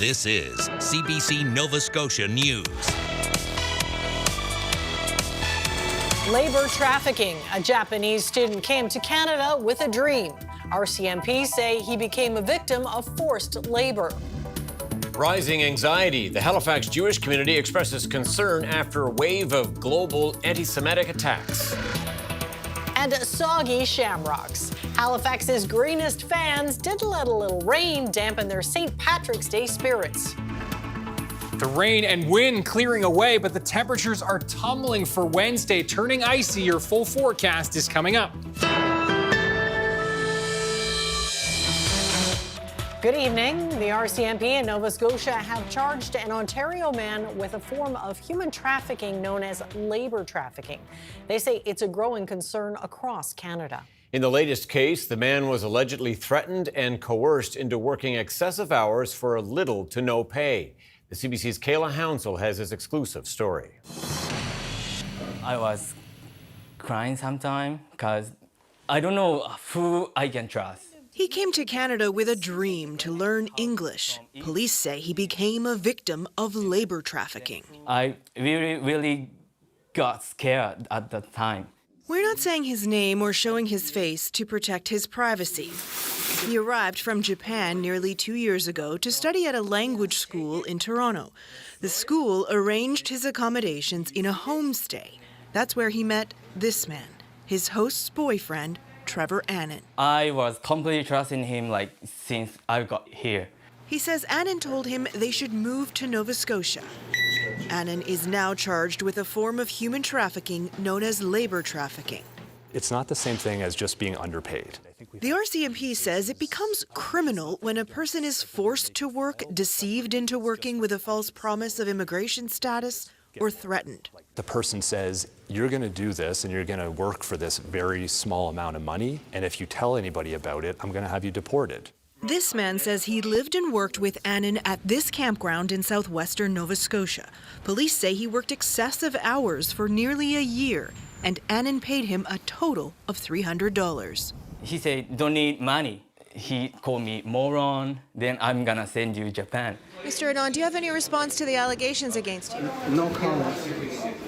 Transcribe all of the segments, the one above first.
This is CBC Nova Scotia News. Labor trafficking. A Japanese student came to Canada with a dream. RCMP say he became a victim of forced labor. Rising anxiety. The Halifax Jewish community expresses concern after a wave of global anti-Semitic attacks. And soggy shamrocks. Halifax's greenest fans did let a little rain dampen their St. Patrick's Day spirits. The rain and wind clearing away, but the temperatures are tumbling for Wednesday, turning icy. Your full forecast is coming up. Good evening. The RCMP in Nova Scotia have charged an Ontario man with a form of human trafficking known as labor trafficking. They say it's a growing concern across Canada. In the latest case, the man was allegedly threatened and coerced into working excessive hours for little to no pay. The CBC's Kayla Hounsell has his exclusive story. I was crying sometimes because I don't know who I can trust. He came to Canada with a dream to learn English. Police say he became a victim of labor trafficking. I really got scared at that time. We're not saying his name or showing his face to protect his privacy. He arrived from Japan nearly 2 years ago to study at a language school in Toronto. The school arranged his accommodations in a homestay. That's where he met this man, his host's boyfriend, Trevor Annan. I was completely trusting him since I got here. He says Annan told him they should move to Nova Scotia. Annan is now charged with a form of human trafficking known as labor trafficking. It's not the same thing as just being underpaid. The RCMP says it becomes criminal when a person is forced to work, deceived into working with a false promise of immigration status, or threatened. The person says, you're going to do this and you're going to work for this very small amount of money, and if you tell anybody about it, I'm going to have you deported. This man says he lived and worked with Annan at this campground in southwestern Nova Scotia. Police say he worked excessive hours for nearly a year, and Annan paid him a total of $300. He said, don't need money. He called me moron, then I'm gonna send you to Japan. Mr. Adon, do you have any response to the allegations against you? No comment.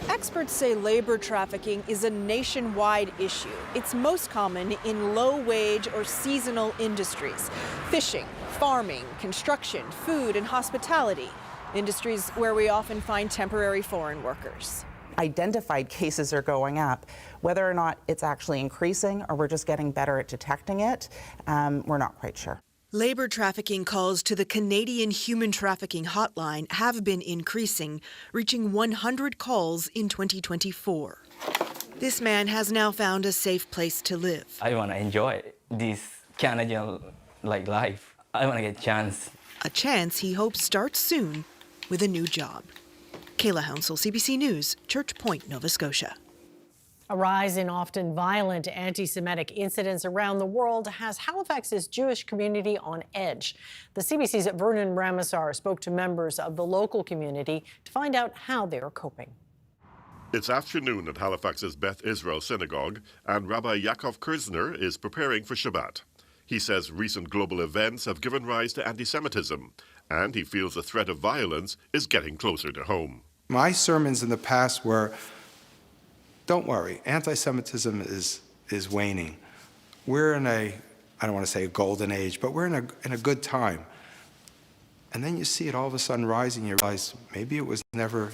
Experts say labor trafficking is a nationwide issue. It's most common in low-wage or seasonal industries. Fishing, farming, construction, food, and hospitality. Industries where we often find temporary foreign workers. Identified cases are going up. Whether or not it's actually increasing or we're just getting better at detecting it, we're not quite sure. Labor trafficking calls to the Canadian Human Trafficking Hotline have been increasing, reaching 100 calls in 2024. This man has now found a safe place to live. I want to enjoy this Canadian life. I want to get a chance. A chance he hopes starts soon with a new job. Kayla Hounsell, CBC News, Church Point, Nova Scotia. A rise in often violent anti-Semitic incidents around the world has Halifax's Jewish community on edge. The CBC's Vernon Ramasar spoke to members of the local community to find out how they are coping. It's afternoon at Halifax's Beth Israel Synagogue, and Rabbi Yaakov Kirzner is preparing for Shabbat. He says recent global events have given rise to anti-Semitism, and he feels the threat of violence is getting closer to home. My sermons in the past were, don't worry, anti-Semitism is waning. We're in I don't want to say a golden age, but we're in a good time. And then you see it all of a sudden rising, you realize maybe it was never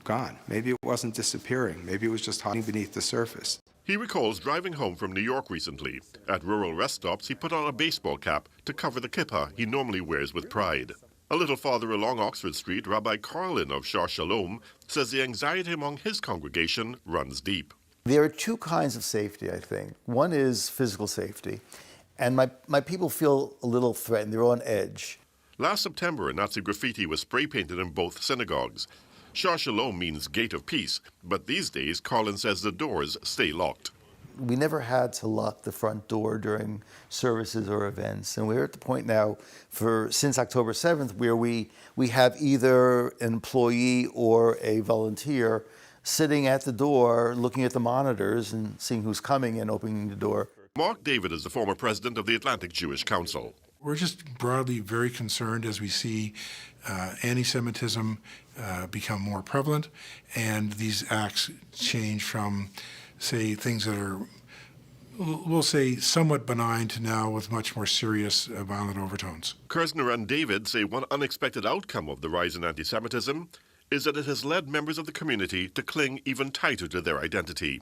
gone. Maybe it wasn't disappearing. Maybe it was just hiding beneath the surface. He recalls driving home from New York recently. At rural rest stops, he put on a baseball cap to cover the kippah he normally wears with pride. A little farther along Oxford Street, Rabbi Carlin of Shar Shalom says the anxiety among his congregation runs deep. There are two kinds of safety, I think. One is physical safety, and my people feel a little threatened. They're on edge. Last September, a Nazi graffiti was spray-painted in both synagogues. Shar Shalom means gate of peace, but these days, Carlin says the doors stay locked. We never had to lock the front door during services or events. And we're at the point now since October 7th where we have either an employee or a volunteer sitting at the door looking at the monitors and seeing who's coming and opening the door. Mark David is the former president of the Atlantic Jewish Council. We're just broadly very concerned as we see anti-Semitism become more prevalent, and these acts change from, say, things that are, we'll say, somewhat benign to now with much more serious violent overtones. Kersner and David say one unexpected outcome of the rise in anti-Semitism is that it has led members of the community to cling even tighter to their identity.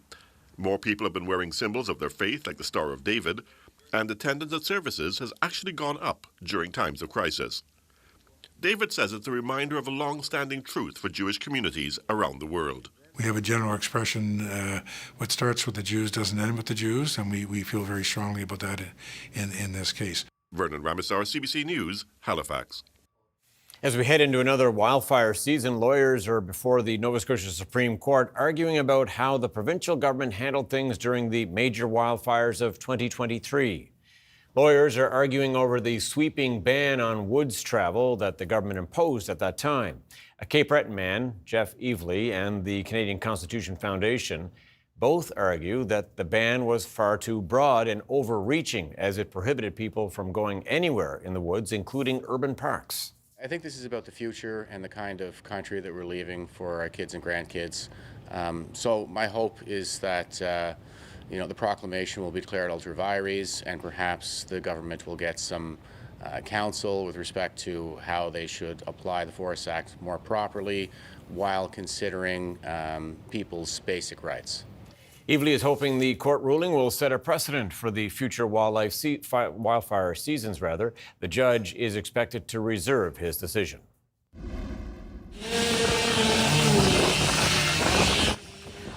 More people have been wearing symbols of their faith, like the Star of David, and attendance at services has actually gone up during times of crisis. David says it's a reminder of a long-standing truth for Jewish communities around the world. We have a general expression, what starts with the Jews doesn't end with the Jews, and we feel very strongly about that in this case. Vernon Ramissar, CBC News, Halifax. As we head into another wildfire season, lawyers are before the Nova Scotia Supreme Court arguing about how the provincial government handled things during the major wildfires of 2023. Lawyers are arguing over the sweeping ban on woods travel that the government imposed at that time. A Cape Breton man, Jeff Evely, and the Canadian Constitution Foundation both argue that the ban was far too broad and overreaching as it prohibited people from going anywhere in the woods, including urban parks. I think this is about the future and the kind of country that we're leaving for our kids and grandkids. So my hope is that the proclamation will be declared ultra vires, and perhaps the government will get some counsel with respect to how they should apply the Forest Act more properly while considering people's basic rights. Evely is hoping the court ruling will set a precedent for the future wildfire seasons. The judge is expected to reserve his decision.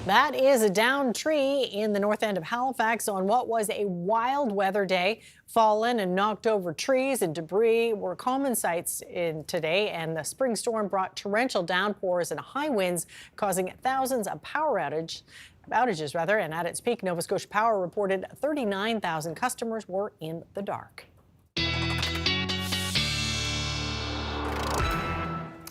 That is a downed tree in the north end of Halifax on what was a wild weather day. Fallen and knocked over trees and debris were common sights today, and the spring storm brought torrential downpours and high winds, causing thousands of power outages. And at its peak, Nova Scotia Power reported 39,000 customers were in the dark.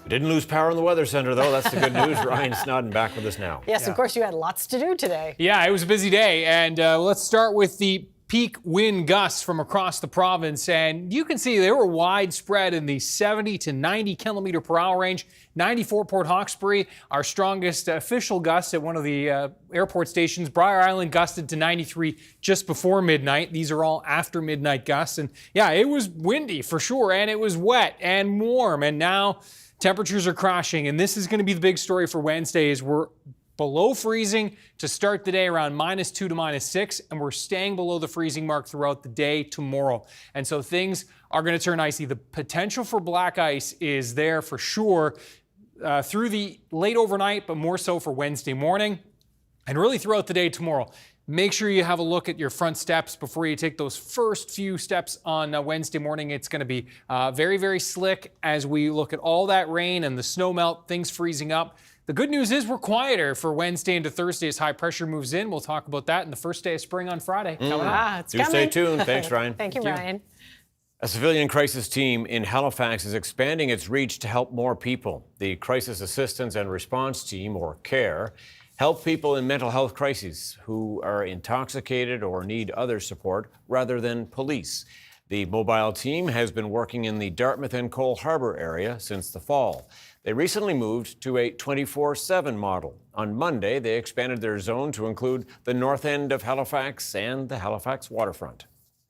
Didn't lose power in the Weather Center, though. That's the good news. Ryan Snoddon back with us now. Yes, of course, you had lots to do today. Yeah, it was a busy day, and let's start with the peak wind gusts from across the province, and you can see they were widespread in the 70 to 90 kilometer per hour range. 94 Port Hawkesbury, our strongest official gust at one of the airport stations. Briar Island gusted to 93 just before midnight. These are all after midnight gusts, and yeah, it was windy for sure, and it was wet and warm, and now temperatures are crashing, and this is going to be the big story for Wednesday. Is we're below freezing to start the day, around -2 to -6, and we're staying below the freezing mark throughout the day tomorrow. And so things are going to turn icy. The potential for black ice is there for sure through the late overnight, but more so for Wednesday morning and really throughout the day tomorrow. Make sure you have a look at your front steps before you take those first few steps on Wednesday morning. It's going to be very, very slick as we look at all that rain and the snow melt, things freezing up. The good news is we're quieter for Wednesday into Thursday as high pressure moves in. We'll talk about that in the first day of spring on Friday. Coming up. It's coming. Stay tuned. Thanks, Ryan. Thank you, Ryan. A civilian crisis team in Halifax is expanding its reach to help more people. The Crisis Assistance and Response Team, or CARE, help people in mental health crises who are intoxicated or need other support rather than police. The mobile team has been working in the Dartmouth and Cole Harbour area since the fall. They recently moved to a 24/7 model. On Monday, they expanded their zone to include the north end of Halifax and the Halifax waterfront.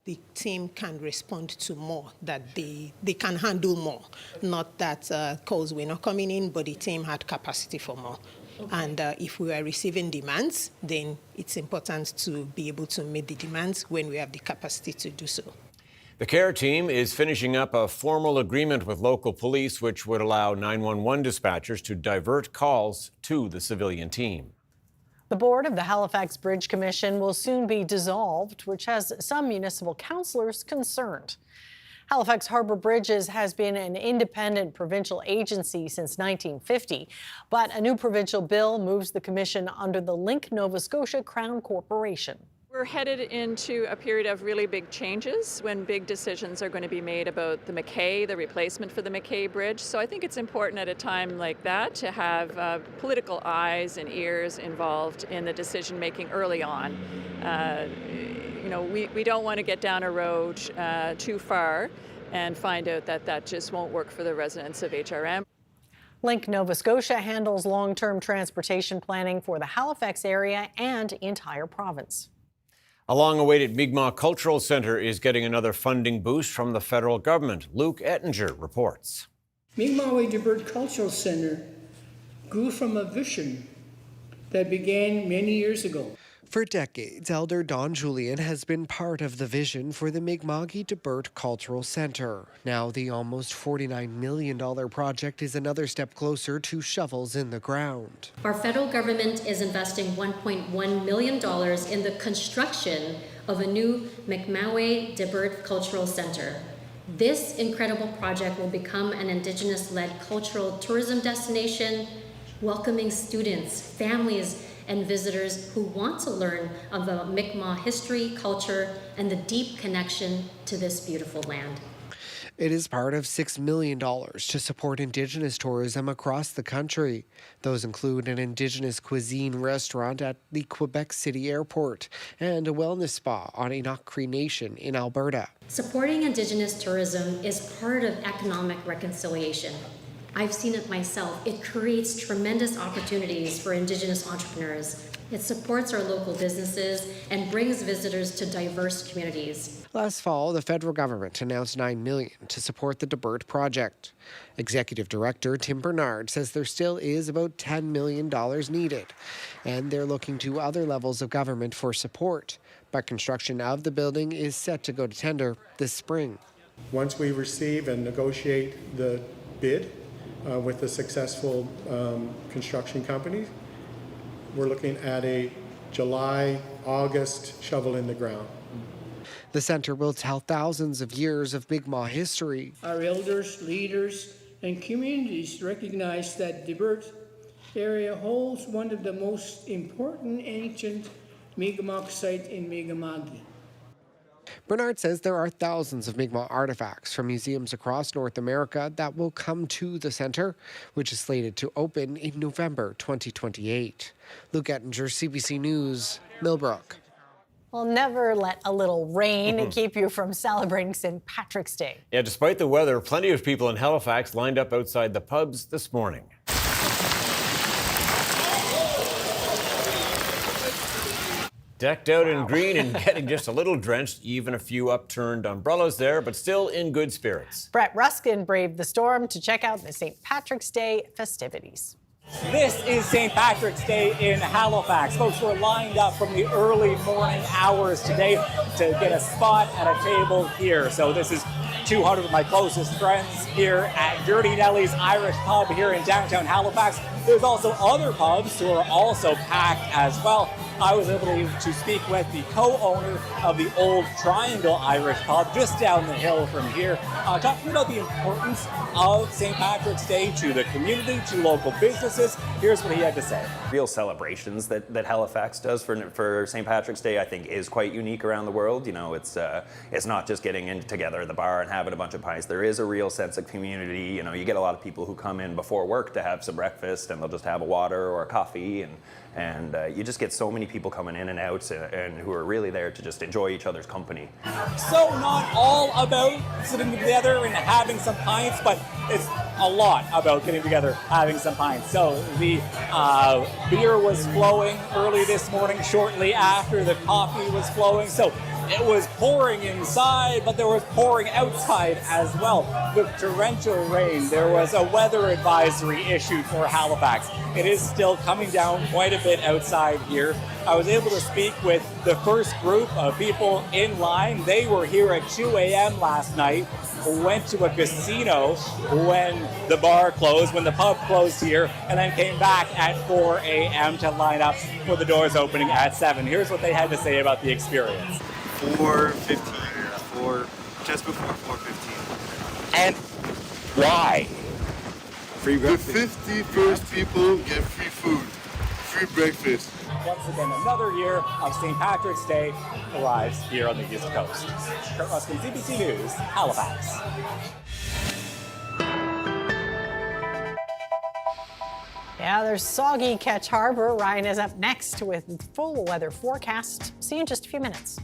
The team can respond to more, that they can handle more. Not that calls were not coming in, but the team had capacity for more. Okay. And if we are receiving demands, then it's important to be able to meet the demands when we have the capacity to do so. The CARE team is finishing up a formal agreement with local police, which would allow 911 dispatchers to divert calls to the civilian team. The board of the Halifax Bridge Commission will soon be dissolved, which has some municipal councillors concerned. Halifax Harbour Bridges has been an independent provincial agency since 1950, but a new provincial bill moves the commission under the Link Nova Scotia Crown Corporation. We're headed into a period of really big changes when big decisions are going to be made about the McKay, the replacement for the McKay Bridge. So I think it's important at a time like that to have political eyes and ears involved in the decision making early on. We don't want to get down a road too far and find out that that just won't work for the residents of HRM. Link Nova Scotia handles long-term transportation planning for the Halifax area and entire province. A long-awaited Mi'kmaq Cultural Centre is getting another funding boost from the federal government. Luke Ettinger reports. Mi'kmaq Cultural Centre grew from a vision that began many years ago. For decades, Elder Don Julian has been part of the vision for the Mi'kmaq Cultural Centre. Now the almost $49 million project is another step closer to shovels in the ground. Our federal government is investing $1.1 million in the construction of a new Mi'kmaq Cultural Centre. This incredible project will become an Indigenous-led cultural tourism destination, welcoming students, families, and visitors who want to learn about Mi'kmaq history, culture, and the deep connection to this beautiful land. It is part of $6 million to support Indigenous tourism across the country. Those include an Indigenous cuisine restaurant at the Quebec City Airport and a wellness spa on Enoch Cree Nation in Alberta. Supporting Indigenous tourism is part of economic reconciliation. I've seen it myself. It creates tremendous opportunities for Indigenous entrepreneurs. It supports our local businesses and brings visitors to diverse communities. Last fall, the federal government announced $9 million to support the DeBert project. Executive Director Tim Bernard says there still is about $10 million needed, and they're looking to other levels of government for support. But construction of the building is set to go to tender this spring. Once we receive and negotiate the bid with the successful construction company, we're looking at a July, August shovel in the ground. The center will tell thousands of years of Mi'kmaq history. Our elders, leaders, and communities recognize that the DeBert area holds one of the most important ancient Mi'kmaq sites in Mi'kmaq. Bernard says there are thousands of Mi'kmaq artifacts from museums across North America that will come to the center, which is slated to open in November 2028. Luke Ettinger, CBC News, Millbrook. Well, never let a little rain keep you from celebrating St. Patrick's Day. Yeah, despite the weather, plenty of people in Halifax lined up outside the pubs this morning. Decked out in green and getting just a little drenched, even a few upturned umbrellas there, but still in good spirits. Brett Ruskin braved the storm to check out the St. Patrick's Day festivities. This is St. Patrick's Day in Halifax. Folks were lined up from the early morning hours today to get a spot at a table here. So this is 200 of my closest friends here at Dirty Nellie's Irish Pub here in downtown Halifax. There's also other pubs who are also packed as well. I was able to speak with the co-owner of the Old Triangle Irish Pub just down the hill from here, talking about the importance of St. Patrick's Day to the community, to local businesses. Here's what he had to say. Real celebrations that Halifax does for St. Patrick's Day, I think, is quite unique around the world. You know, it's not just getting in together at the bar and having a bunch of pints. There is a real sense of community. You know, you get a lot of people who come in before work to have some breakfast, and they'll just have a water or a coffee, and you just get so many people coming in and out and who are really there to just enjoy each other's company. So not all about sitting together and having some pints, but it's a lot about getting together, having some pints. So the beer was flowing early this morning, shortly after the coffee was flowing. So it was pouring inside, but there was pouring outside as well. With torrential rain, there was a weather advisory issued for Halifax. It is still coming down quite a bit outside here. I was able to speak with the first group of people in line. They were here at 2 a.m. last night, went to a casino when the bar closed, when the pub closed here, and then came back at 4 a.m. to line up for the doors opening at 7. Here's what they had to say about the experience. 4:15, just before 4:15. And why? Free breakfast. The 50 first people get free food, free breakfast. Once again, another year of St. Patrick's Day arrives here on the East Coast. Kurt Ruskin, CBC News, Halifax. Yeah, there's soggy Ketch Harbor. Ryan is up next with full weather forecast. See you in just a few minutes.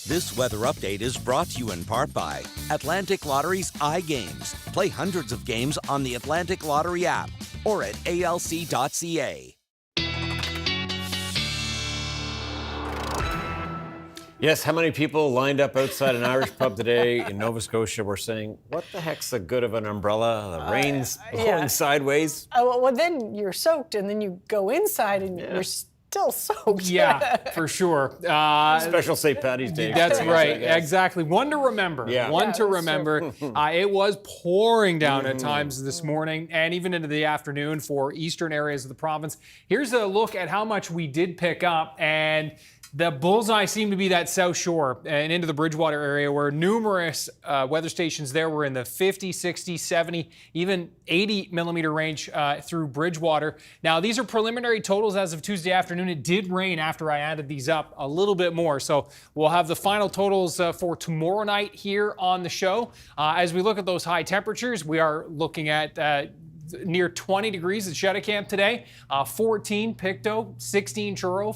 This weather update is brought to you in part by Atlantic Lottery's iGames. Play hundreds of games on the Atlantic Lottery app or at alc.ca. Yes, how many people lined up outside an Irish pub today in Nova Scotia were saying, what the heck's the good of an umbrella? The rain's blowing sideways. Well, then you're soaked, and then you go inside, and you're still soaked. Yeah, for sure. Special St. Patty's Day. That's right, exactly. One to remember. Yeah. One to remember. It was pouring down at times this morning and even into the afternoon for eastern areas of the province. Here's a look at how much we did pick up, and the bullseye seemed to be that South Shore and into the Bridgewater area, where numerous weather stations there were in the 50, 60, 70, even 80 millimeter range through Bridgewater. Now, these are preliminary totals as of Tuesday afternoon. It did rain after I added these up a little bit more. So we'll have the final totals for tomorrow night here on the show. As we look at those high temperatures, we are looking at near 20 degrees at Cheticamp today, 14 Pictou, 16 Truro,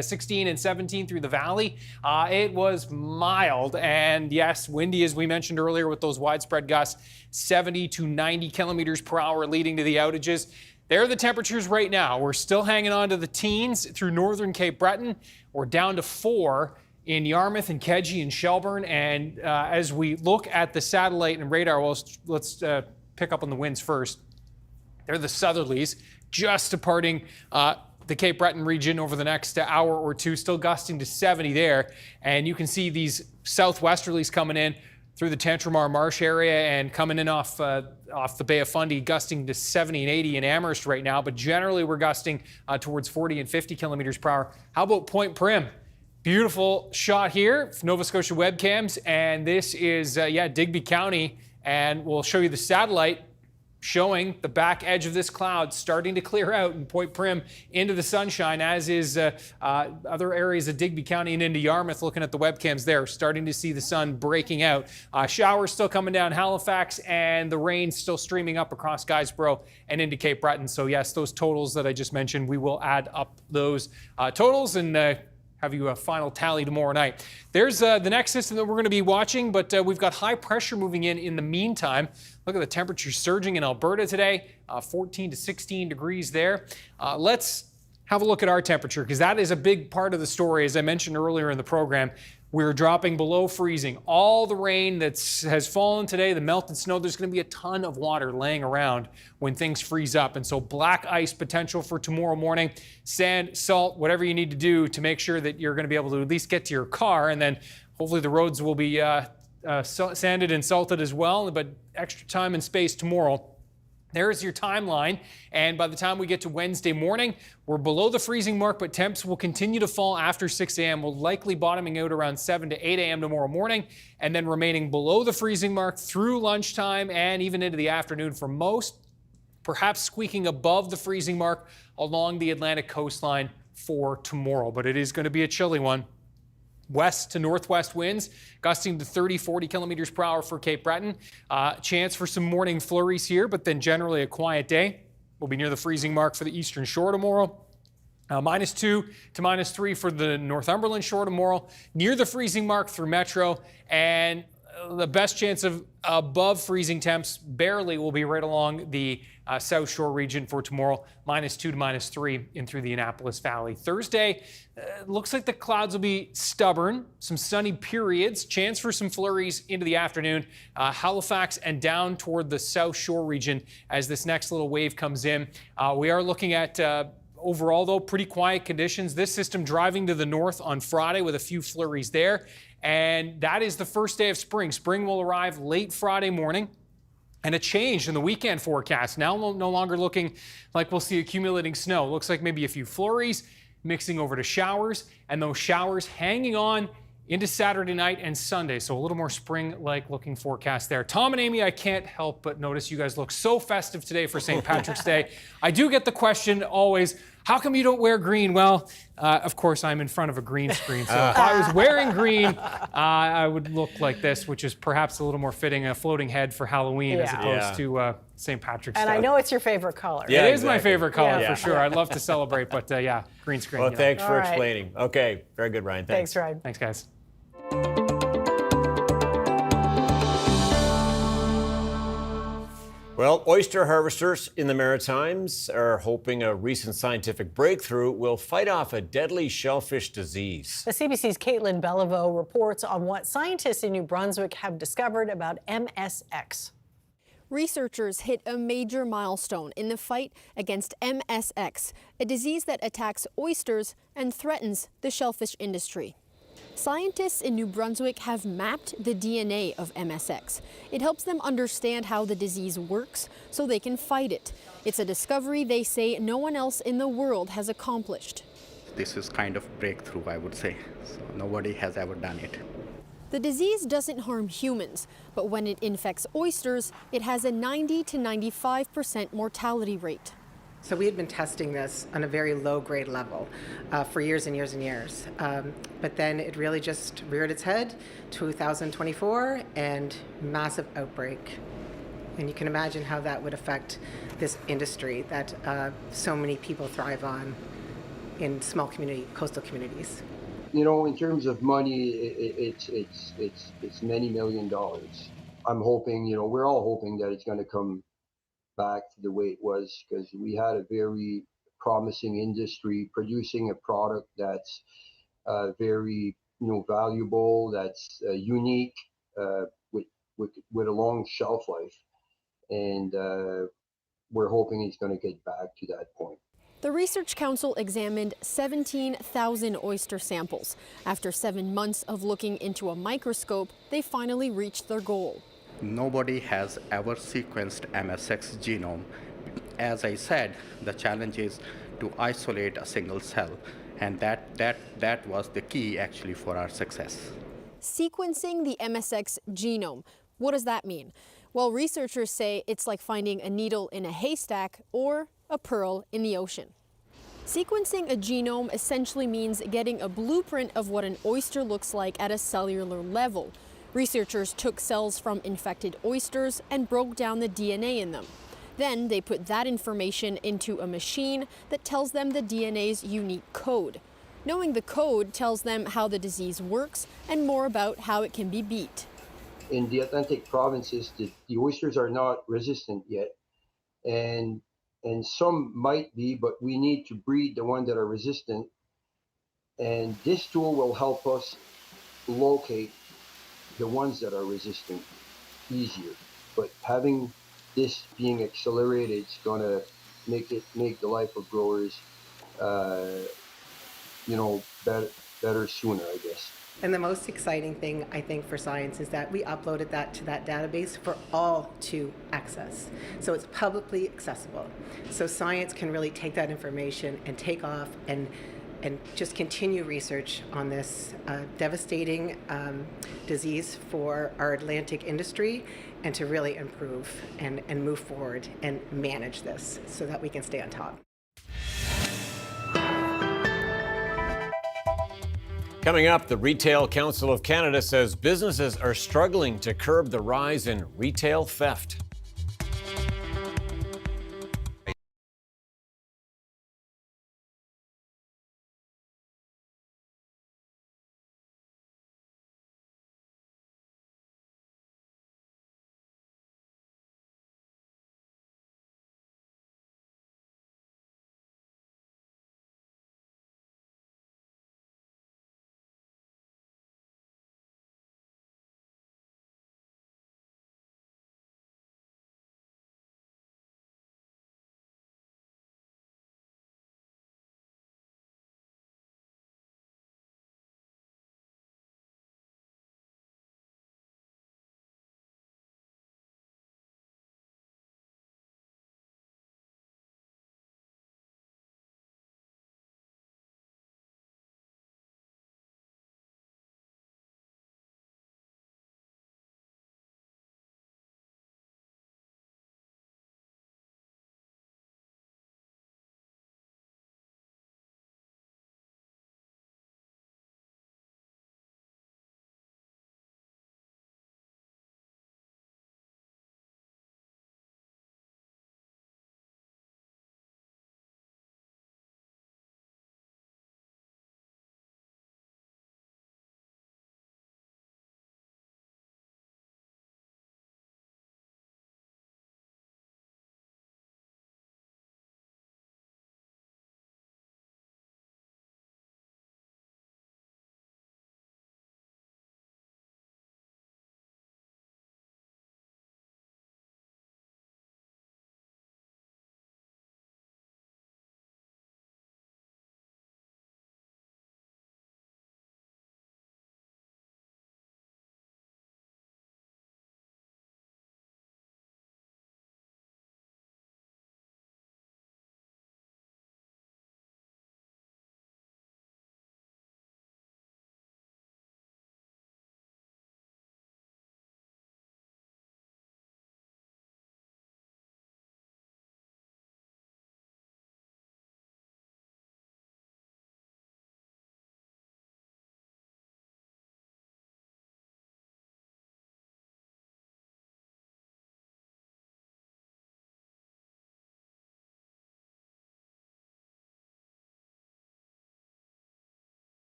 16 and 17 through the valley. It was mild and yes, windy as we mentioned earlier with those widespread gusts, 70 to 90 kilometers per hour leading to the outages. There are the temperatures right now. We're still hanging on to the teens through northern Cape Breton. We're down to 4 in Yarmouth and Kedgie and Shelburne. And as we look at the satellite and radar, well, let's pick up on the winds first. They're the southerlies, just departing the Cape Breton region over the next hour or two, still gusting to 70 there. And you can see these southwesterlies coming in through the Tantramar Marsh area and coming in off the Bay of Fundy, gusting to 70 and 80 in Amherst right now. But generally, we're gusting towards 40 and 50 kilometers per hour. How about Point Prim? Beautiful shot here, Nova Scotia webcams. And this is, Digby County. And we'll show you the satellite showing the back edge of this cloud starting to clear out in Point Prim into the sunshine, as is other areas of Digby County and into Yarmouth. Looking at the webcams there, starting to see the sun breaking out. Showers still coming down Halifax, and the rain still streaming up across Guysborough and into Cape Breton. So yes, those totals that I just mentioned, we will add up those totals and have you a final tally tomorrow night. There's the next system that we're going to be watching, but we've got high pressure moving in the meantime. Look at the temperature surging in Alberta today, 14 to 16 degrees there. Let's have a look at our temperature, because that is a big part of the story. As I mentioned earlier in the program, we're dropping below freezing. All the rain that has fallen today, the melted snow, there's going to be a ton of water laying around when things freeze up. And so black ice potential for tomorrow morning, sand, salt, whatever you need to do to make sure that you're going to be able to at least get to your car. And then hopefully the roads will be sanded and salted as well, but extra time and space tomorrow. There's your timeline, and by the time we get to Wednesday morning, we're below the freezing mark, but temps will continue to fall after 6 a.m. We'll likely bottoming out around 7 to 8 a.m. tomorrow morning, and then remaining below the freezing mark through lunchtime and even into the afternoon for most, perhaps squeaking above the freezing mark along the Atlantic coastline for tomorrow, but it is going to be a chilly one. West to northwest winds gusting to 30, 40 kilometers per hour for Cape Breton. Chance for some morning flurries here, but then generally a quiet day. We'll be near the freezing mark for the eastern shore tomorrow. -2 to -3 for the Northumberland shore tomorrow. Near the freezing mark through Metro, and the best chance of above freezing temps barely will be right along the South Shore region for tomorrow, -2 to -3 in through the Annapolis Valley. Thursday, looks like the clouds will be stubborn, some sunny periods, chance for some flurries into the afternoon, Halifax and down toward the South Shore region as this next little wave comes in. We are looking at overall, though, pretty quiet conditions. This system driving to the north on Friday with a few flurries there. And that is the first day of spring. Spring will arrive late Friday morning. And a change in the weekend forecast. Now no longer looking like we'll see accumulating snow. Looks like maybe a few flurries mixing over to showers, and those showers hanging on into Saturday night and Sunday. So a little more spring-like looking forecast there. Tom and Amy, I can't help but notice you guys look so festive today for St. Patrick's Day. I do get the question always, how come you don't wear green? Well, of course, I'm in front of a green screen. So if I was wearing green, I would look like this, which is perhaps a little more fitting, a floating head for Halloween as opposed to St. Patrick's Day. And I know it's your favorite color. Yeah, it is my favorite color for sure. I'd love to celebrate, but green screen. Well, thanks for explaining. Okay, very good, Ryan. Thanks, Ryan. Thanks, guys. Well, oyster harvesters in the Maritimes are hoping a recent scientific breakthrough will fight off a deadly shellfish disease. The CBC's Caitlin Beliveau reports on what scientists in New Brunswick have discovered about MSX. Researchers hit a major milestone in the fight against MSX, a disease that attacks oysters and threatens the shellfish industry. Scientists in New Brunswick have mapped the DNA of MSX. It helps them understand how the disease works so they can fight it. It's a discovery they say no one else in the world has accomplished. This is kind of breakthrough, I would say. So nobody has ever done it. The disease doesn't harm humans, but when it infects oysters, it has a 90 to 95% mortality rate. So we had been testing this on a very low grade level for years and years and years. But then it really just reared its head, 2024, and massive outbreak. And you can imagine how that would affect this industry that so many people thrive on in small coastal communities. You know, in terms of money, it's many $1 million. I'm hoping, you know, we're all hoping that it's going to come back to the way it was, because we had a very promising industry producing a product that's very, you know, valuable, that's unique, with a long shelf life, and we're hoping it's going to get back to that point. The Research Council examined 17,000 oyster samples. After 7 months of looking into a microscope, they finally reached their goal. Nobody has ever sequenced MSX genome. As I said, the challenge is to isolate a single cell, and that was the key actually for our success. Sequencing the MSX genome. What does that mean? Well, researchers say it's like finding a needle in a haystack or a pearl in the ocean. Sequencing a genome essentially means getting a blueprint of what an oyster looks like at a cellular level. Researchers took cells from infected oysters and broke down the DNA in them. Then they put that information into a machine that tells them the DNA's unique code. Knowing the code tells them how the disease works and more about how it can be beat. In the Atlantic provinces, the oysters are not resistant yet, and some might be, but we need to breed the ones that are resistant, and this tool will help us locate the ones that are resistant easier. But having this being accelerated is going to make the life of growers, you know, better sooner, I guess. And the most exciting thing, I think, for science is that we uploaded that to that database for all to access. So it's publicly accessible. So science can really take that information and take off and just continue research on this devastating disease for our Atlantic industry, and to really improve and move forward and manage this so that we can stay on top. Coming up, the Retail Council of Canada says businesses are struggling to curb the rise in retail theft.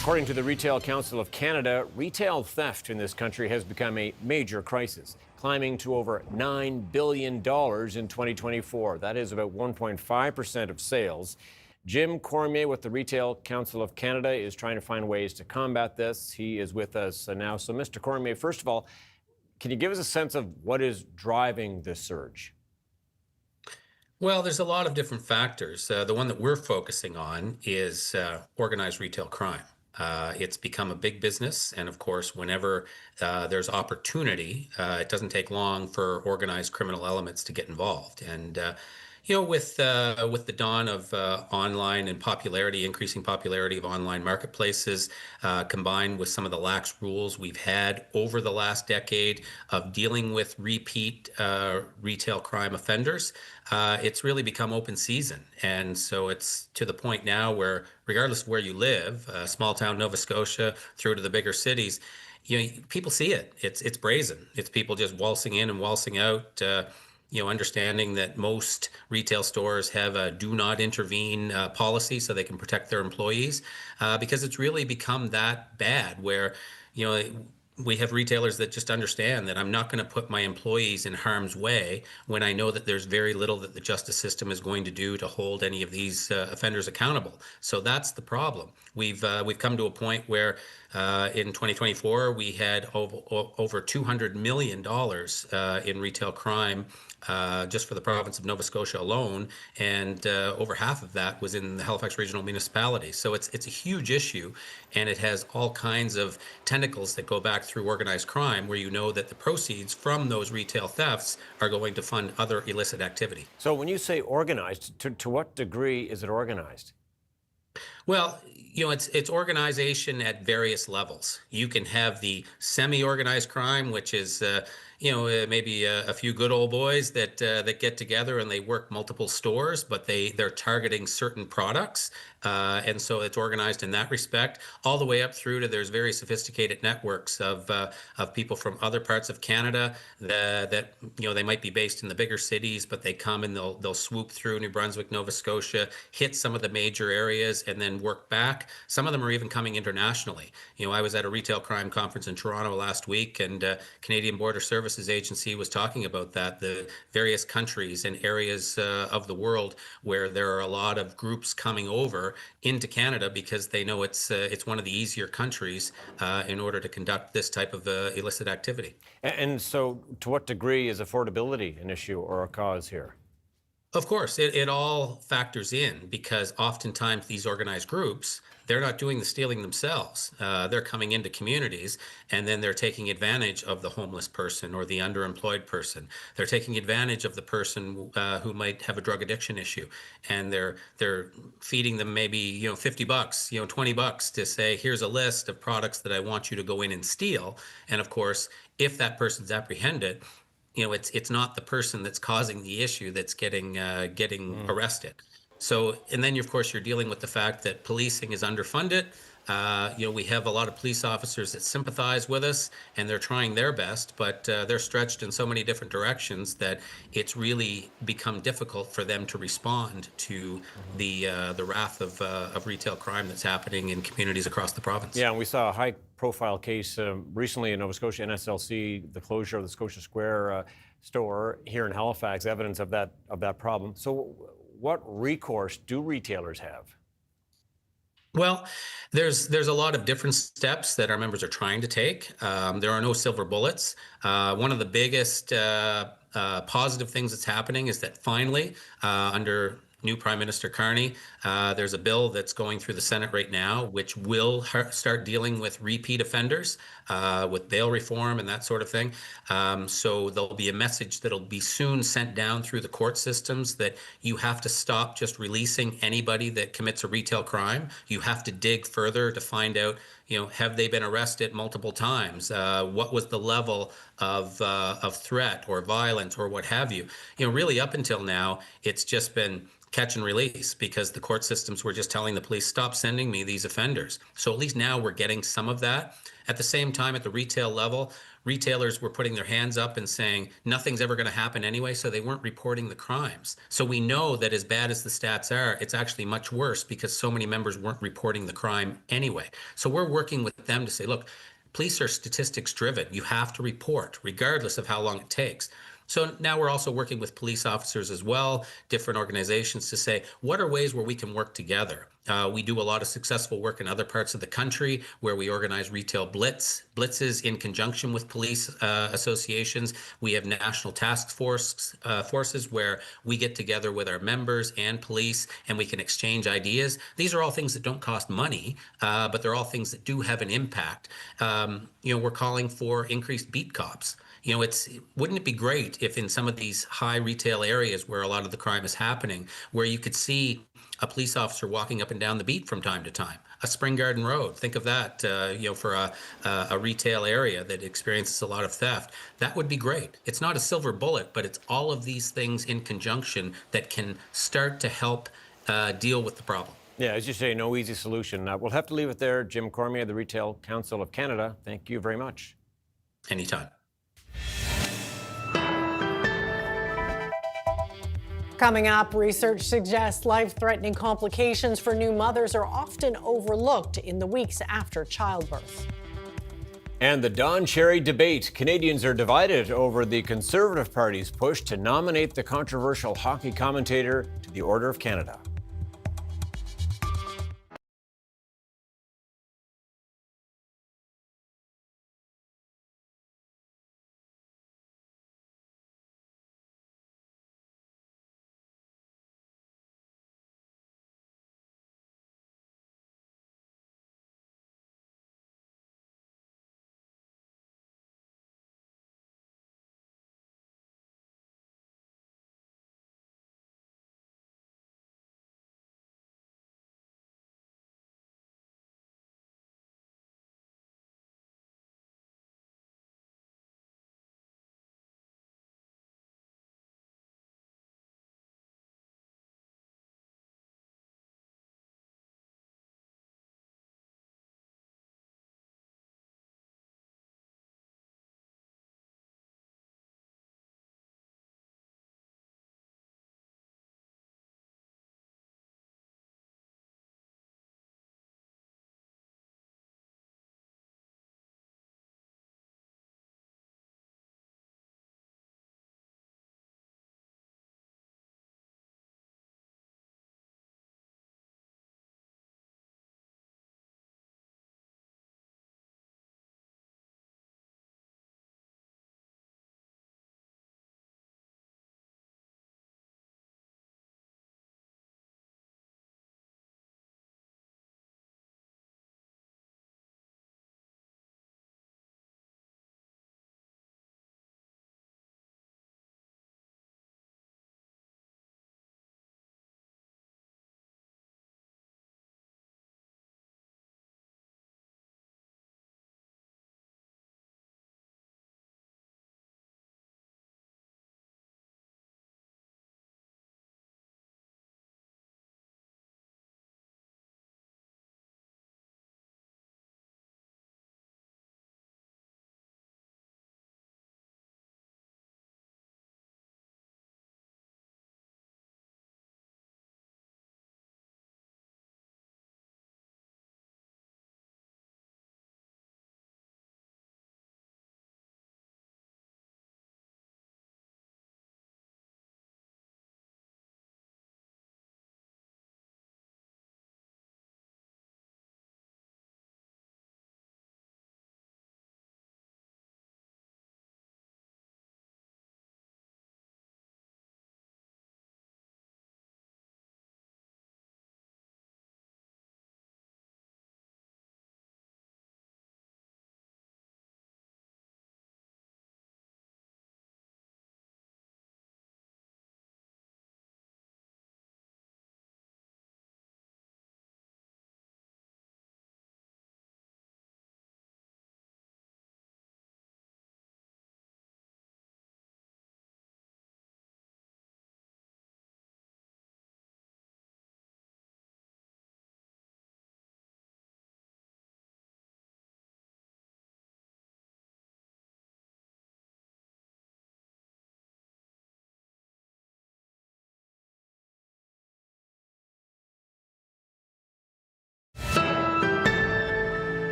According to the Retail Council of Canada, retail theft in this country has become a major crisis, climbing to over $9 billion in 2024. That is about 1.5% of sales. Jim Cormier with the Retail Council of Canada is trying to find ways to combat this. He is with us now. So, Mr. Cormier, first of all, can you give us a sense of what is driving this surge? Well, there's a lot of different factors. The one that we're focusing on is organized retail crime. It's become a big business, and of course, whenever there's opportunity, it doesn't take long for organized criminal elements to get involved. And with the dawn of online and increasing popularity of online marketplaces, combined with some of the lax rules we've had over the last decade of dealing with repeat retail crime offenders, it's really become open season. And so it's to the point now where, regardless of where you live, small town Nova Scotia through to the bigger cities, people see it. It's brazen. It's people just waltzing in and waltzing out. Understanding that most retail stores have a do not intervene policy so they can protect their employees, because it's really become that bad where, we have retailers that just understand that I'm not going to put my employees in harm's way when I know that there's very little that the justice system is going to do to hold any of these offenders accountable. So that's the problem. We've come to a point where in 2024 we had over $200 million in retail crime just for the province of Nova Scotia alone, and over half of that was in the Halifax Regional Municipality. So it's a huge issue, and it has all kinds of tentacles that go back through organized crime, where you know that the proceeds from those retail thefts are going to fund other illicit activity. So when you say organized, to what degree is it organized? Well, it's organization at various levels. You can have the semi-organized crime, which is maybe a few good old boys that get together and they work multiple stores, but they're targeting certain products, and so it's organized in that respect. All the way up through to there's very sophisticated networks of people from other parts of Canada that they might be based in the bigger cities, but they come and they'll swoop through New Brunswick, Nova Scotia, hit some of the major areas, and then work back. Some of them are even coming internationally. I was at a retail crime conference in Toronto last week, and Canadian Border Services Agency was talking about that, the various countries and areas of the world where there are a lot of groups coming over into Canada because they know it's one of the easier countries in order to conduct this type of illicit activity. And so to what degree is affordability an issue or a cause here? Of course, it all factors in, because oftentimes these organized groups, they're not doing the stealing themselves. They're coming into communities, and then they're taking advantage of the homeless person or the underemployed person. They're taking advantage of the person who might have a drug addiction issue, and they're feeding them maybe $50, $20 to say, here's a list of products that I want you to go in and steal. And of course, if that person's apprehended, it's not the person that's causing the issue that's getting arrested. So, and then of course you're dealing with the fact that policing is underfunded. We have a lot of police officers that sympathize with us, and they're trying their best, but they're stretched in so many different directions that it's really become difficult for them to respond to the wrath of retail crime that's happening in communities across the province. Yeah, and we saw a high-profile case recently in Nova Scotia, NSLC, the closure of the Scotia Square store here in Halifax, evidence of that problem. So, what recourse do retailers have? Well, there's a lot of different steps that our members are trying to take. There are no silver bullets. One of the biggest positive things that's happening is that finally, under new Prime Minister Carney, there's a bill that's going through the Senate right now, which will start dealing with repeat offenders, with bail reform and that sort of thing. So there'll be a message that'll be soon sent down through the court systems that you have to stop just releasing anybody that commits a retail crime. You have to dig further to find out, have they been arrested multiple times? What was the level of threat or violence or what have you? Really up until now, it's just been catch and release, because the court systems were just telling the police, stop sending me these offenders. So at least now we're getting some of that. At the same time, at the retail level, retailers were putting their hands up and saying nothing's ever going to happen anyway, so they weren't reporting the crimes. So we know that as bad as the stats are, it's actually much worse because so many members weren't reporting the crime anyway. So we're working with them to say, look, police are statistics driven. You have to report regardless of how long it takes. So now we're also working with police officers as well, different organizations, to say, what are ways where we can work together? We do a lot of successful work in other parts of the country where we organize retail blitzes in conjunction with police associations. We have national task forces where we get together with our members and police and we can exchange ideas. These are all things that don't cost money, but they're all things that do have an impact. We're calling for increased beat cops. Wouldn't it be great if in some of these high retail areas where a lot of the crime is happening, where you could see a police officer walking up and down the beat from time to time, a Spring Garden Road, think of that, for a retail area that experiences a lot of theft. That would be great. It's not a silver bullet, but it's all of these things in conjunction that can start to help deal with the problem. Yeah, as you say, no easy solution. We'll have to leave it there. Jim Cormier, the Retail Council of Canada, thank you very much. Anytime. Coming up, research suggests life-threatening complications for new mothers are often overlooked in the weeks after childbirth. And the Don Cherry debate. Canadians are divided over the Conservative Party's push to nominate the controversial hockey commentator to the Order of Canada.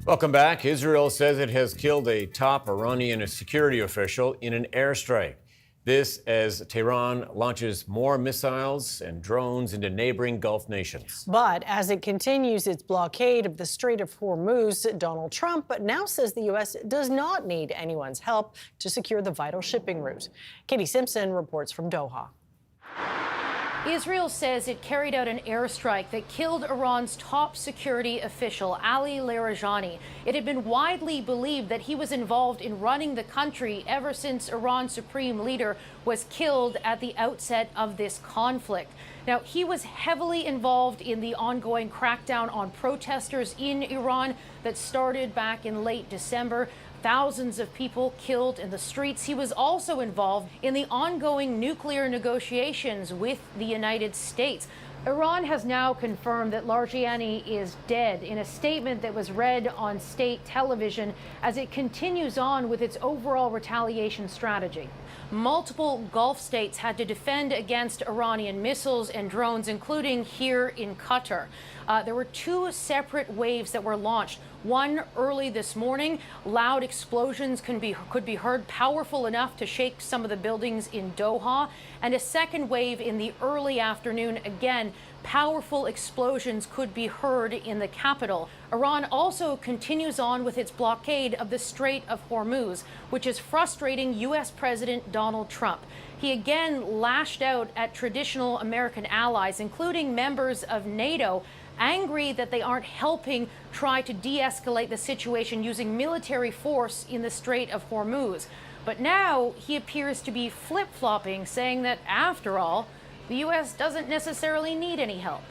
Welcome back. Israel says it has killed a top Iranian security official in an airstrike. This as Tehran launches more missiles and drones into neighboring Gulf nations. But as it continues its blockade of the Strait of Hormuz, Donald Trump now says the U.S. does not need anyone's help to secure the vital shipping route. Katie Simpson reports from Doha. Israel says it carried out an airstrike that killed Iran's top security official, Ali Larijani. It had been widely believed that he was involved in running the country ever since Iran's supreme leader was killed at the outset of this conflict. Now, he was heavily involved in the ongoing crackdown on protesters in Iran that started back in late December. Thousands of people killed in the streets. He was also involved in the ongoing nuclear negotiations with the United States. Iran has now confirmed that Larijani is dead in a statement that was read on state television as it continues on with its overall retaliation strategy. Multiple Gulf states had to defend against Iranian missiles and drones, including here in Qatar. There were two separate waves that were launched. One early this morning, loud explosions could be heard, powerful enough to shake some of the buildings in Doha. And a second wave in the early afternoon, again, powerful explosions could be heard in the capital. Iran also continues on with its blockade of the Strait of Hormuz, which is frustrating U.S. President Donald Trump. He again lashed out at traditional American allies, including members of NATO, angry that they aren't helping try to de-escalate the situation using military force in the Strait of Hormuz. But now he appears to be flip-flopping, saying that, after all, the U.S. doesn't necessarily need any help.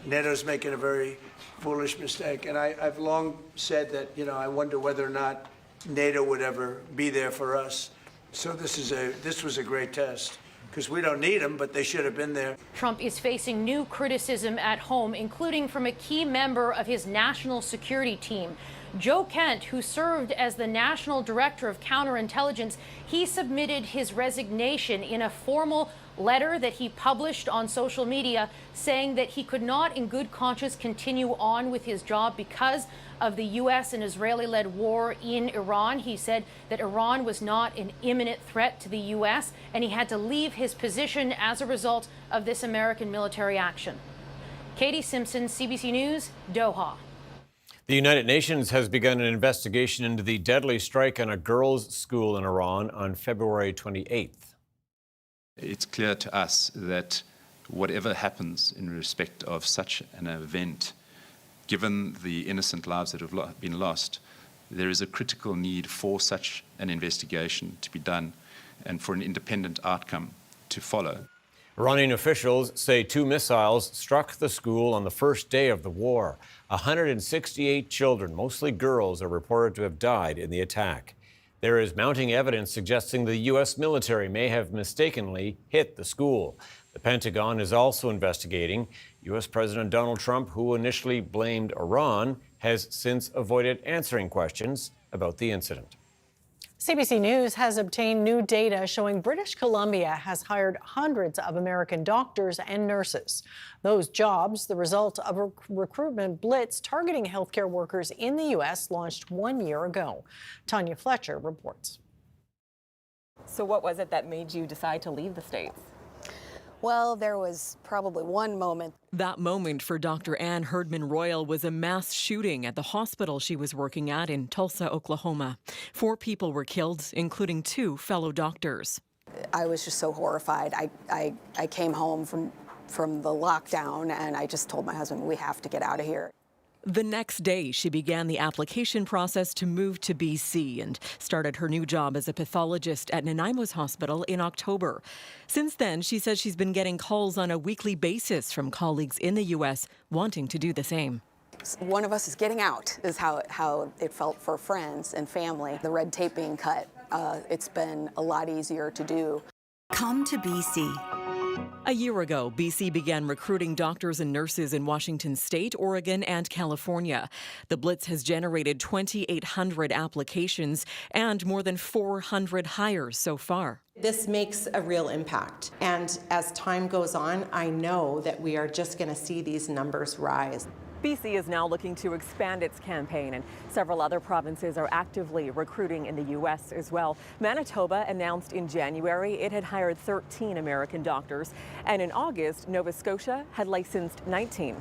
NATO's making a very foolish mistake, and I've long said that, I wonder whether or not NATO would ever be there for us. So this was a great test, because we don't need them, but they should have been there. Trump is facing new criticism at home, including from a key member of his national security team. Joe Kent, who served as the National Director of Counterintelligence, he submitted his resignation in a formal letter that he published on social media, saying that he could not in good conscience continue on with his job because of the U.S. and Israeli-led war in Iran. He said that Iran was not an imminent threat to the U.S., and he had to leave his position as a result of this American military action. Katie Simpson, CBC News, Doha. The United Nations has begun an investigation into the deadly strike on a girls' school in Iran on February 28th. It's clear to us that whatever happens in respect of such an event, given the innocent lives that have been lost, there is a critical need for such an investigation to be done and for an independent outcome to follow. Iranian officials say 2 missiles struck the school on the first day of the war. 168 children, mostly girls, are reported to have died in the attack. There is mounting evidence suggesting the U.S. military may have mistakenly hit the school. The Pentagon is also investigating. U.S. President Donald Trump, who initially blamed Iran, has since avoided answering questions about the incident. CBC News has obtained new data showing British Columbia has hired hundreds of American doctors and nurses. Those jobs, the result of a recruitment blitz targeting healthcare workers in the U.S., launched 1 year ago. Tanya Fletcher reports. So what was it that made you decide to leave the States? Well, there was probably one moment. That moment for Dr. Ann Herdman Royal was a mass shooting at the hospital she was working at in Tulsa, Oklahoma. 4 people were killed, including 2 fellow doctors. I was just so horrified. I came home from the lockdown, and I just told my husband, we have to get out of here. The next day, she began the application process to move to BC and started her new job as a pathologist at Nanaimo's Hospital in October. Since then, she says she's been getting calls on a weekly basis from colleagues in the U.S. wanting to do the same. One of us is getting out, is how it felt for friends and family. The red tape being cut, it's been a lot easier to do. Come to BC. A year ago, BC began recruiting doctors and nurses in Washington State, Oregon, and California. The blitz has generated 2,800 applications and more than 400 hires so far. This makes a real impact. And as time goes on, I know that we are just going to see these numbers rise. BC is now looking to expand its campaign, and several other provinces are actively recruiting in the U.S. as well. Manitoba announced in January it had hired 13 American doctors, and in August, Nova Scotia had licensed 19.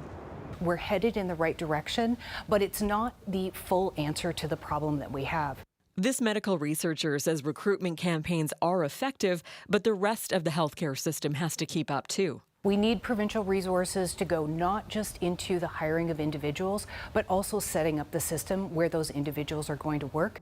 We're headed in the right direction, but it's not the full answer to the problem that we have. This medical researcher says recruitment campaigns are effective, but the rest of the healthcare system has to keep up too. We need provincial resources to go not just into the hiring of individuals, but also setting up the system where those individuals are going to work.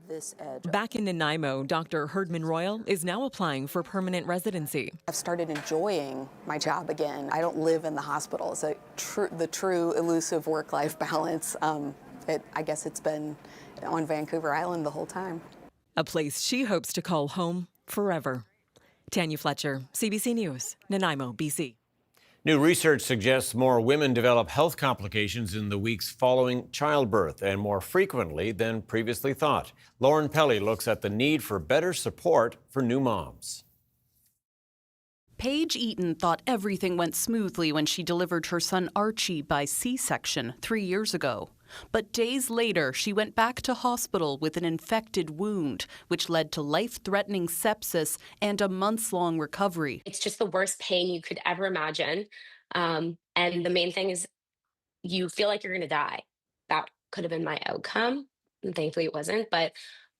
Back in Nanaimo, Dr. Herdman Royal is now applying for permanent residency. I've started enjoying my job again. I don't live in the hospital. It's the true elusive work-life balance. I guess it's been on Vancouver Island the whole time. A place she hopes to call home forever. Tanya Fletcher, CBC News, Nanaimo, BC. New research suggests more women develop health complications in the weeks following childbirth and more frequently than previously thought. Lauren Pelly looks at the need for better support for new moms. Paige Eaton thought everything went smoothly when she delivered her son Archie by C-section 3 years ago. But days later, she went back to hospital with an infected wound, which led to life-threatening sepsis and a months-long recovery. It's just the worst pain you could ever imagine. And the main thing is you feel like you're going to die. That could have been my outcome. And thankfully it wasn't. But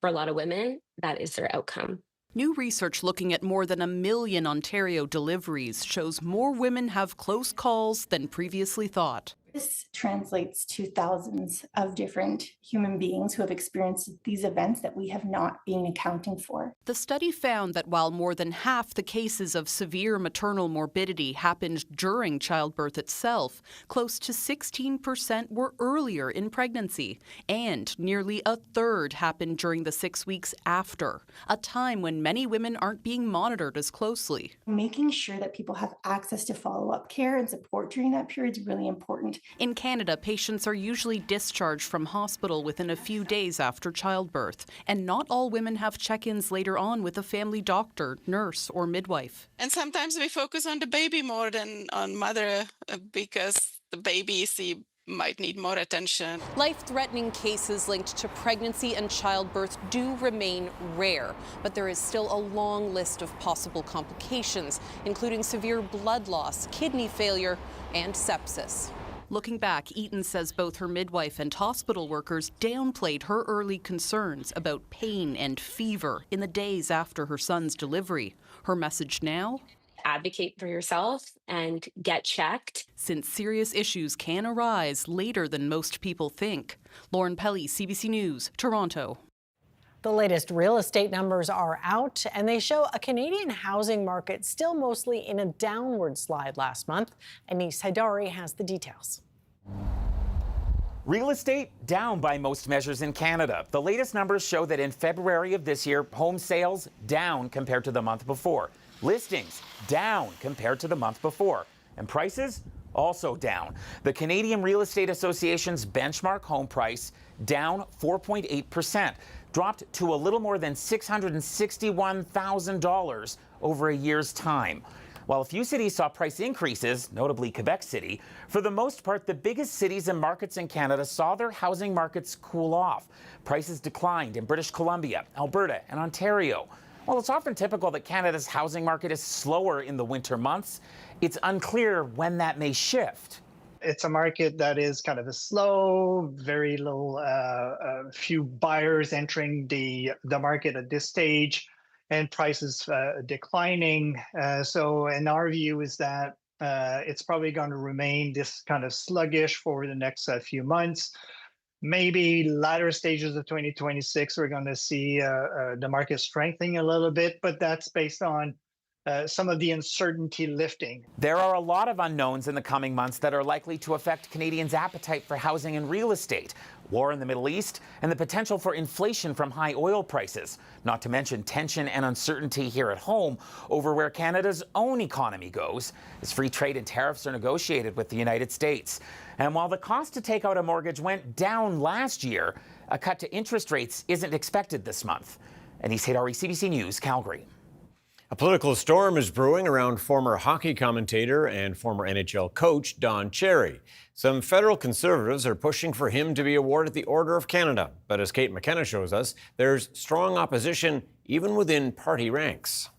for a lot of women, that is their outcome. New research looking at more than 1 million Ontario deliveries shows more women have close calls than previously thought. This translates to thousands of different human beings who have experienced these events that we have not been accounting for. The study found that while more than half the cases of severe maternal morbidity happened during childbirth itself, close to 16% were earlier in pregnancy, and nearly a third happened during the 6 weeks after, a time when many women aren't being monitored as closely. Making sure that people have access to follow-up care and support during that period is really important. In Canada, patients are usually discharged from hospital within a few days after childbirth, and not all women have check-ins later on with a family doctor, nurse, or midwife. And sometimes we focus on the baby more than on mother because the babies might need more attention. Life-threatening cases linked to pregnancy and childbirth do remain rare, but there is still a long list of possible complications, including severe blood loss, kidney failure, and sepsis. Looking back, Eaton says both her midwife and hospital workers downplayed her early concerns about pain and fever in the days after her son's delivery. Her message now? Advocate for yourself and get checked. Since serious issues can arise later than most people think. Lauren Pelly, CBC News, Toronto. The latest real estate numbers are out, and they show a Canadian housing market still mostly in a downward slide last month. Anis Haidari has the details. Real estate down by most measures in Canada. The latest numbers show that in February of this year, home sales down compared to the month before. Listings down compared to the month before. And prices also down. The Canadian Real Estate Association's benchmark home price down 4.8%. Dropped to a little more than $661,000 over a year's time. While a few cities saw price increases, notably Quebec City, for the most part, the biggest cities and markets in Canada saw their housing markets cool off. Prices declined in British Columbia, Alberta, and Ontario. While it's often typical that Canada's housing market is slower in the winter months, it's unclear when that may shift. It's a market that is kind of a slow, very low, few buyers entering the market at this stage, and prices declining. So in our view is that it's probably going to remain this kind of sluggish for the next few months. Maybe latter stages of 2026, we're going to see the market strengthening a little bit, but that's based on some of the uncertainty lifting. There are a lot of unknowns in the coming months that are likely to affect Canadians' appetite for housing and real estate. War in the Middle East and the potential for inflation from high oil prices, not to mention tension and uncertainty here at home over where Canada's own economy goes as free trade and tariffs are negotiated with the United States. And while the cost to take out a mortgage went down last year, a cut to interest rates isn't expected this month. Anis Haidari, CBC News, Calgary. A political storm is brewing around former hockey commentator and former NHL coach Don Cherry. Some federal Conservatives are pushing for him to be awarded the Order of Canada. But as Kate McKenna shows us, there's strong opposition even within party ranks.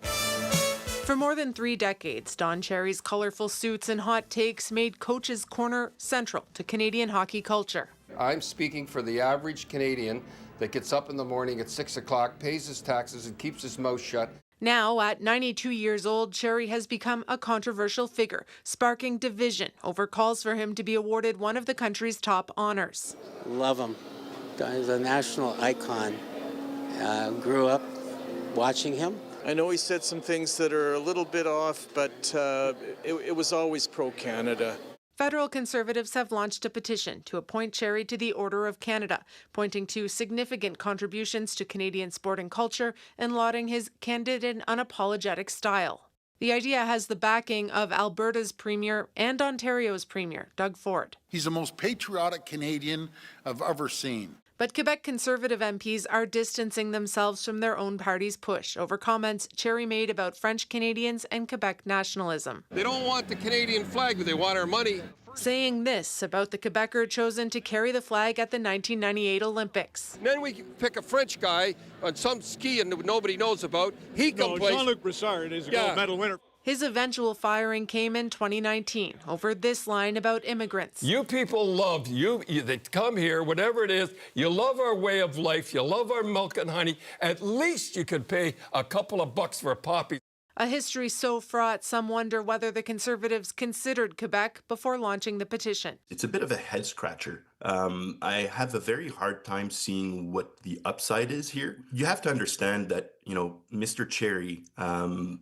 For more than 3 decades, Don Cherry's colorful suits and hot takes made Coach's Corner central to Canadian hockey culture. I'm speaking for the average Canadian that gets up in the morning at 6 o'clock, pays his taxes, and keeps his mouth shut. Now, at 92 years old, Cherry has become a controversial figure, sparking division over calls for him to be awarded one of the country's top honors. Love him. He's a national icon. Grew up watching him. I know he said some things that are a little bit off, but it was always pro-Canada. Federal Conservatives have launched a petition to appoint Cherry to the Order of Canada, pointing to significant contributions to Canadian sport and culture and lauding his candid and unapologetic style. The idea has the backing of Alberta's Premier and Ontario's Premier, Doug Ford. He's the most patriotic Canadian I've ever seen. But Quebec Conservative MPs are distancing themselves from their own party's push over comments Cherry made about French Canadians and Quebec nationalism. They don't want the Canadian flag, but they want our money. Saying this about the Quebecer chosen to carry the flag at the 1998 Olympics. And then we pick a French guy on some ski and nobody knows about. He complains. Jean-Luc Brassard is a gold medal winner. His eventual firing came in 2019 over this line about immigrants. You people love you. They come here, whatever it is. You love our way of life. You love our milk and honey. At least you could pay a couple of bucks for a poppy. A history so fraught, some wonder whether the Conservatives considered Quebec before launching the petition. It's a bit of a head scratcher. I have a very hard time seeing what the upside is here. You have to understand that, Mr. Cherry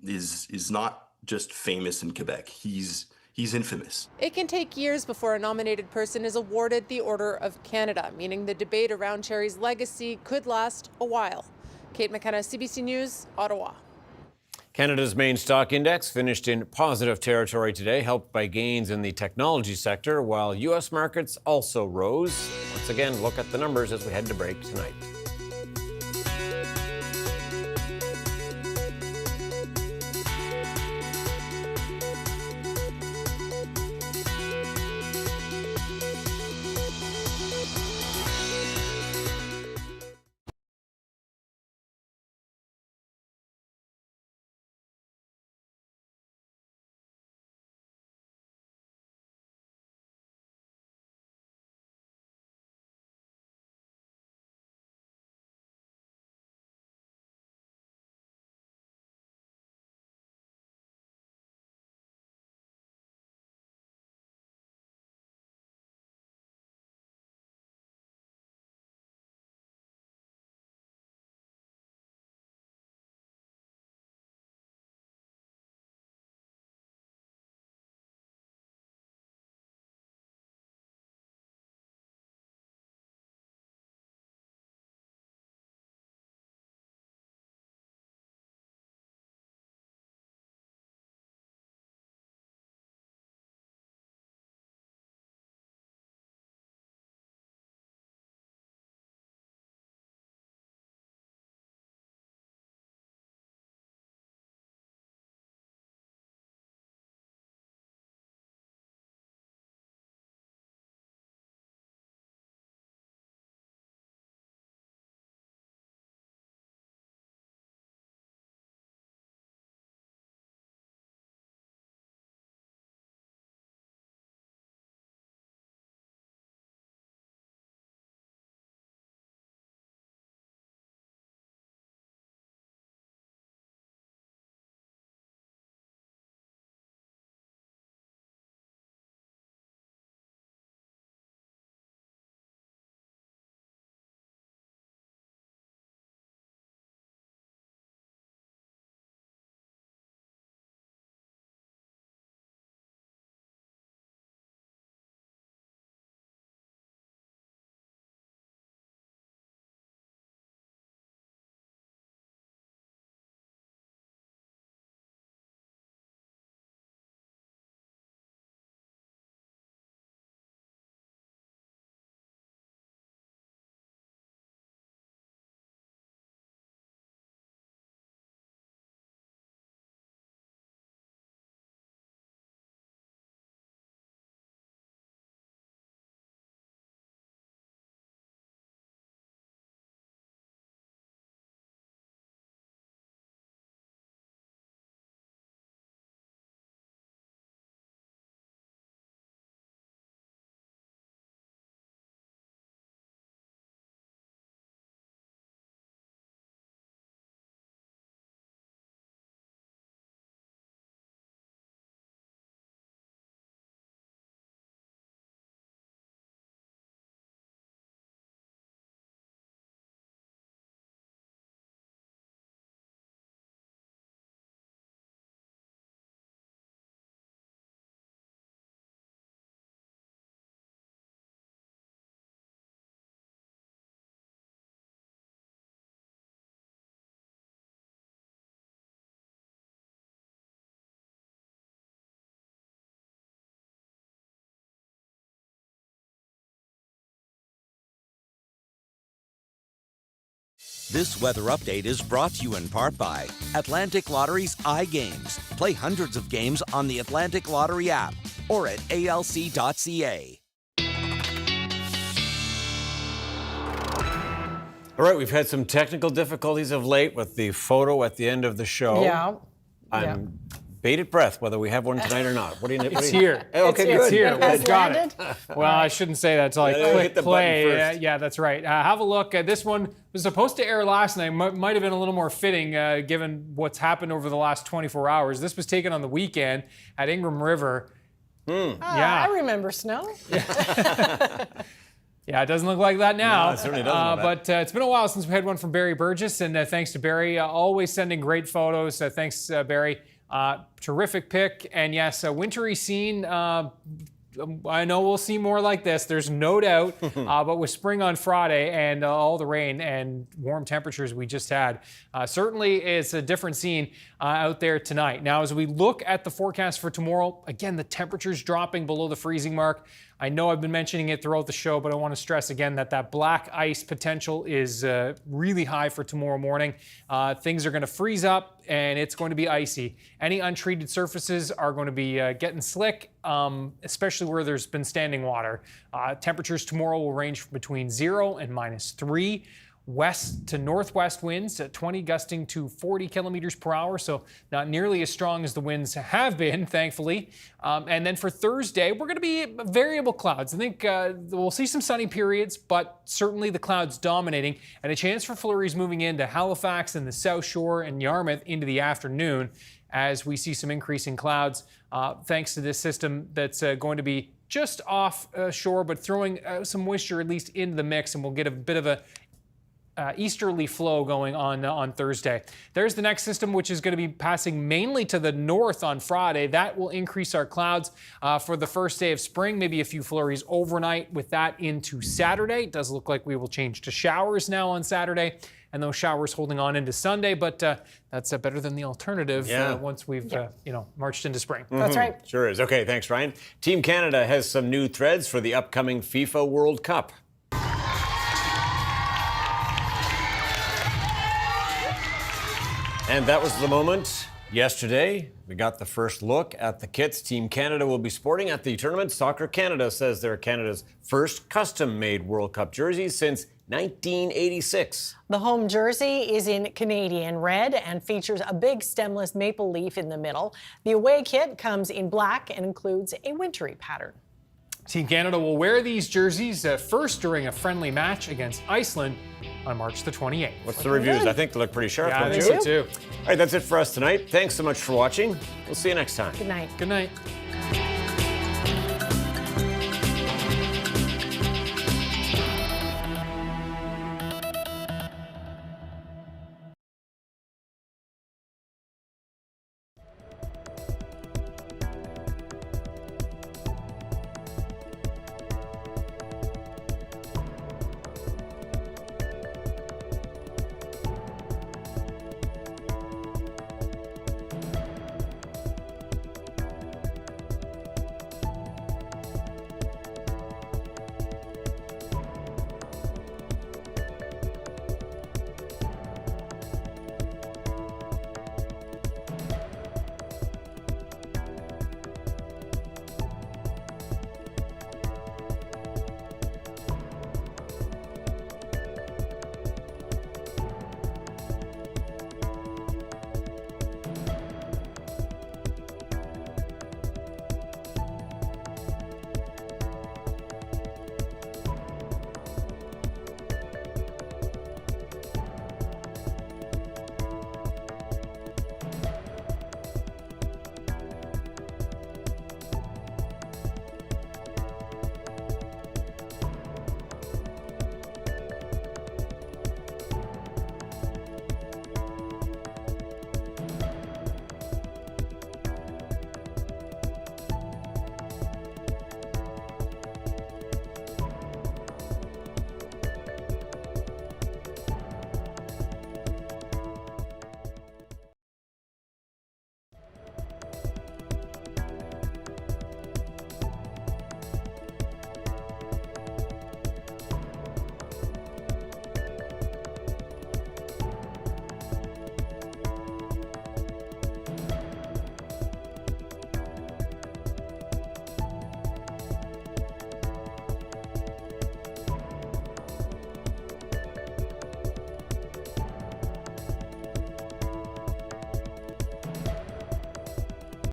is not just famous in Quebec. He's infamous. It can take years before a nominated person is awarded the Order of Canada, meaning the debate around Cherry's legacy could last a while. Kate McKenna, CBC News, Ottawa. Canada's main stock index finished in positive territory today, helped by gains in the technology sector, while U.S. markets also rose. Once again, look at the numbers as we head to break tonight. This weather update is brought to you in part by Atlantic Lottery's iGames. Play hundreds of games on the Atlantic Lottery app or at alc.ca. All right, we've had some technical difficulties of late with the photo at the end of the show. Yeah. I'm bated breath whether we have one tonight or not. What do you? It's here. Oh, okay, It's good. here. Has We've got landed? it. Well, I shouldn't say that until I Yeah, click hit the play. button first. Yeah, that's right. Have a look. This one was supposed to air last night. Might have been a little more fitting given what's happened over the last 24 hours. This was taken on the weekend at Ingram River. Yeah. I remember snow. Yeah, it doesn't look like that now. No, it certainly doesn't. But it's been a while since we had one from Barry Burgess, and thanks to Barry, always sending great photos. Thanks, Barry. Terrific pick, and yes, a wintry scene. I know we'll see more like this, there's no doubt, but with spring on Friday and all the rain and warm temperatures we just had, certainly it's a different scene out there tonight. Now, as we look at the forecast for tomorrow, again, the temperature's dropping below the freezing mark. I know I've been mentioning it throughout the show, but I want to stress again that black ice potential is really high for tomorrow morning. Things are going to freeze up and it's going to be icy. Any untreated surfaces are going to be getting slick, especially where there's been standing water. Temperatures tomorrow will range between 0 and -3. West to northwest winds at 20 gusting to 40 kilometers per hour, so not nearly as strong as the winds have been, thankfully. And then for Thursday, we're going to be variable clouds. I think we'll see some sunny periods, but certainly the clouds dominating, and a chance for flurries moving into Halifax and the South Shore and Yarmouth into the afternoon as we see some increasing clouds thanks to this system that's going to be just offshore, but throwing some moisture at least into the mix, and we'll get a bit of a easterly flow going on Thursday. There's the next system, which is going to be passing mainly to the north on Friday. That will increase our clouds for the first day of spring, maybe a few flurries overnight with that into Saturday. It does look like we will change to showers now on Saturday, and those showers holding on into Sunday, but that's better than the alternative once we've marched into spring. That's right. Sure is. Okay, thanks, Ryan. Team Canada has some new threads for the upcoming FIFA World Cup. And that was the moment yesterday. We got the first look at the kits Team Canada will be sporting at the tournament. Soccer Canada says they're Canada's first custom-made World Cup jerseys since 1986. The home jersey is in Canadian red and features a big stemless maple leaf in the middle. The away kit comes in black and includes a wintry pattern. Team Canada will wear these jerseys first during a friendly match against Iceland on March the 28th. What's the reviews? I think they look pretty sharp. Yeah, I think so too. All right, that's it for us tonight. Thanks so much for watching. We'll see you next time. Good night. Good night.